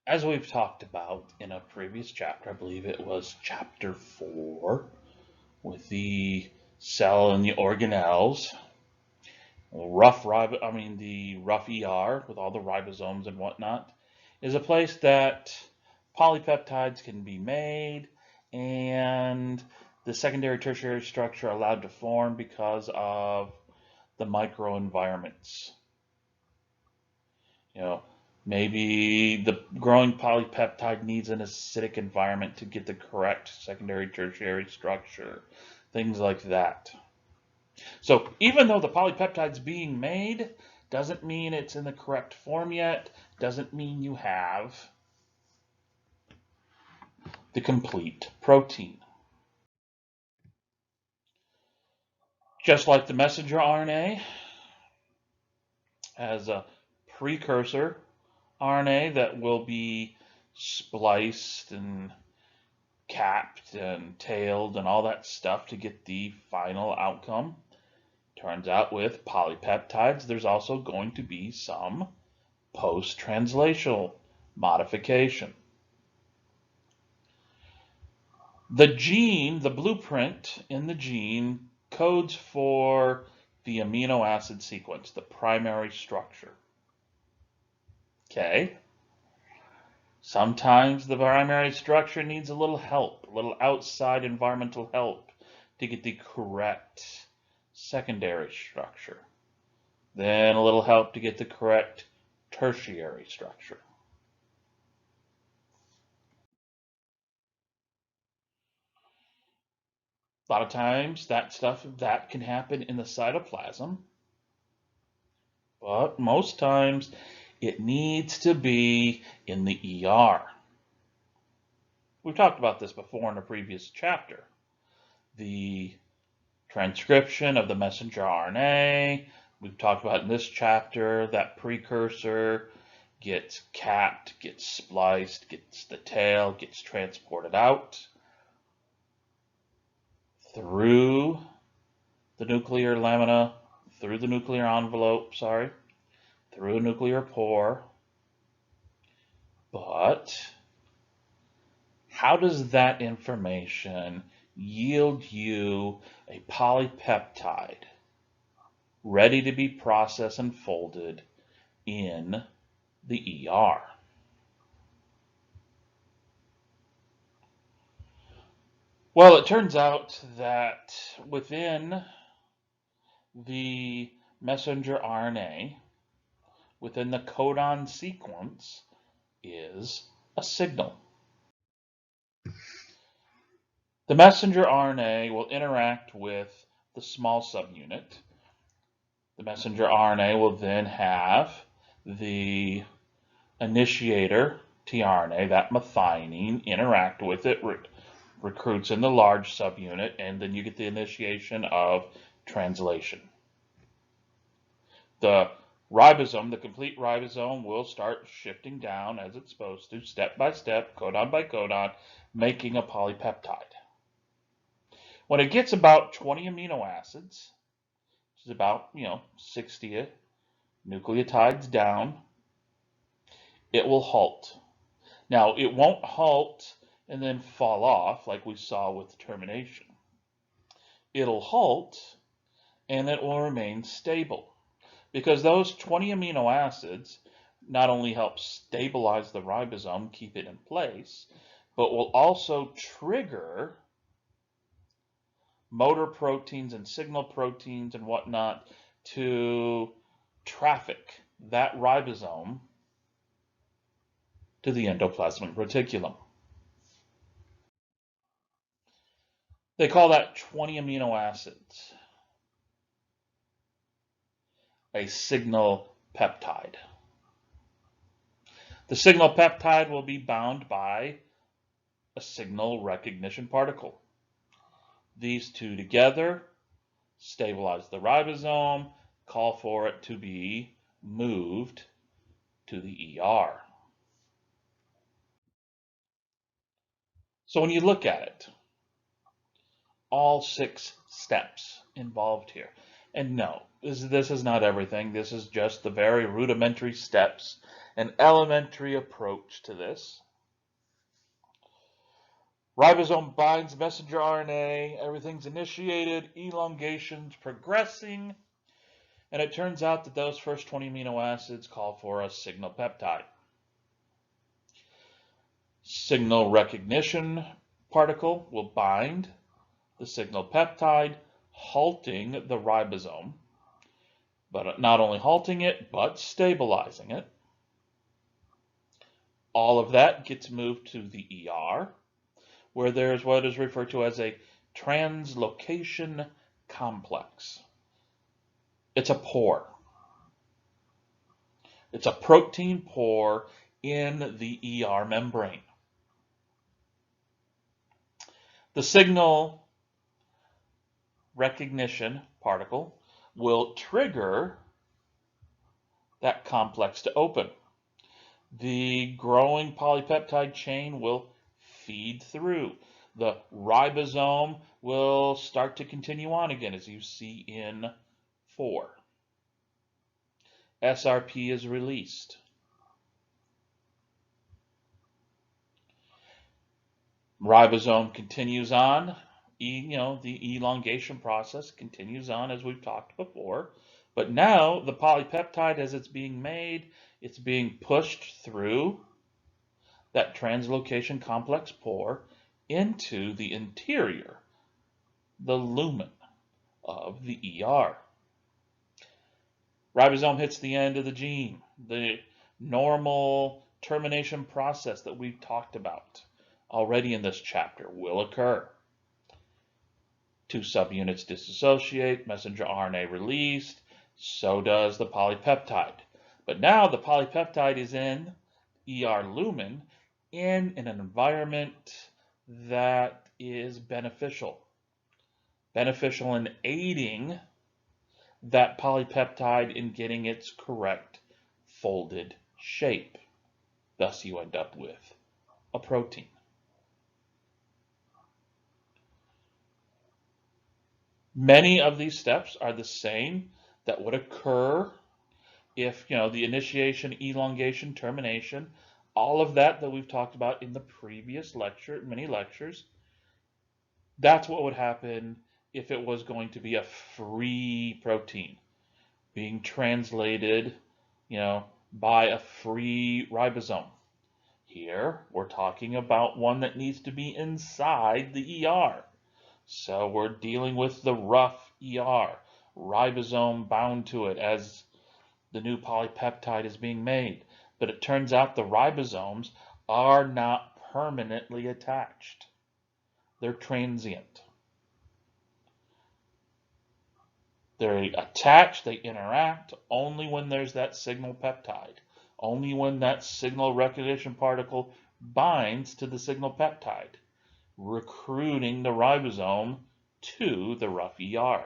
As we've talked about in a previous chapter, I believe it was chapter 4, with the cell and the organelles, the rough ER with all the ribosomes and whatnot, is a place that polypeptides can be made and the secondary tertiary structure allowed to form because of the microenvironments. You know, maybe the growing polypeptide needs an acidic environment to get the correct secondary tertiary structure, things like that. So even though the polypeptide's being made, doesn't mean it's in the correct form yet, doesn't mean you have the complete protein. Just like the messenger RNA has a precursor RNA that will be spliced and capped and tailed and all that stuff to get the final outcome. Turns out with polypeptides, there's also going to be some post-translational modification. The gene, the blueprint in the gene, codes for the amino acid sequence, the primary structure. Okay? Sometimes the primary structure needs a little help, a little outside environmental help to get the correct secondary structure. Then a little help to get the correct tertiary structure. A lot of times that stuff that can happen in the cytoplasm, but most times it needs to be in the ER. We've talked about this before in a previous chapter. The transcription of the messenger RNA, we've talked about in this chapter, that precursor gets capped, gets spliced, gets the tail, gets transported out through the nuclear lamina, through the nuclear envelope, through a nuclear pore. But how does that information yield you a polypeptide ready to be processed and folded in the ER? Well, it turns out that within the messenger RNA, within the codon sequence, is a signal. The messenger RNA will interact with the small subunit. The messenger RNA will then have the initiator tRNA, that methionine, interact with it, recruits in the large subunit, and then you get the initiation of translation. The ribosome, the complete ribosome, will start shifting down as it's supposed to, step by step, codon by codon, making a polypeptide. When it gets about 20 amino acids, which is about 60 nucleotides down, it will halt. Now, it won't halt and then fall off like we saw with termination. It'll halt and it will remain stable because those 20 amino acids not only help stabilize the ribosome, keep it in place, but will also trigger motor proteins and signal proteins and whatnot to traffic that ribosome to the endoplasmic reticulum. They call that 20 amino acids a signal peptide. The signal peptide will be bound by a signal recognition particle. These two together stabilize the ribosome, call for it to be moved to the ER. So when you look at it, all 6 steps involved here. And no, this is not everything. This is just the very rudimentary steps an elementary approach to this. Ribosome binds messenger RNA, everything's initiated, elongation's progressing, and it turns out that those first 20 amino acids call for a signal peptide. Signal recognition particle will bind the signal peptide, halting the ribosome, but not only halting it, but stabilizing it. All of that gets moved to the ER, where there's what is referred to as a translocation complex. It's a pore. It's a protein pore in the ER membrane. The signal recognition particle will trigger that complex to open. The growing polypeptide chain will feed through. The ribosome will start to continue on again, as you see in 4. SRP is released. Ribosome continues on. The elongation process continues on as we've talked before. But now the polypeptide, as it's being made, it's being pushed through that translocation complex pore into the interior, the lumen of the ER. Ribosome hits the end of the gene. The normal termination process that we've talked about already in this chapter will occur. 2 subunits dissociate, messenger RNA released, so does the polypeptide. But now the polypeptide is in ER lumen in an environment that is beneficial in aiding that polypeptide in getting its correct folded shape. Thus you end up with a protein. Many of these steps are the same that would occur if, the initiation, elongation, termination, all of that we've talked about in the previous lecture, many lectures, that's what would happen if it was going to be a free protein being translated, by a free ribosome. Here, we're talking about one that needs to be inside the ER. So we're dealing with the rough ER, ribosome bound to it as the new polypeptide is being made. But it turns out the ribosomes are not permanently attached. They're transient. They're attached, they interact only when there's that signal peptide, only when that signal recognition particle binds to the signal peptide, recruiting the ribosome to the rough ER.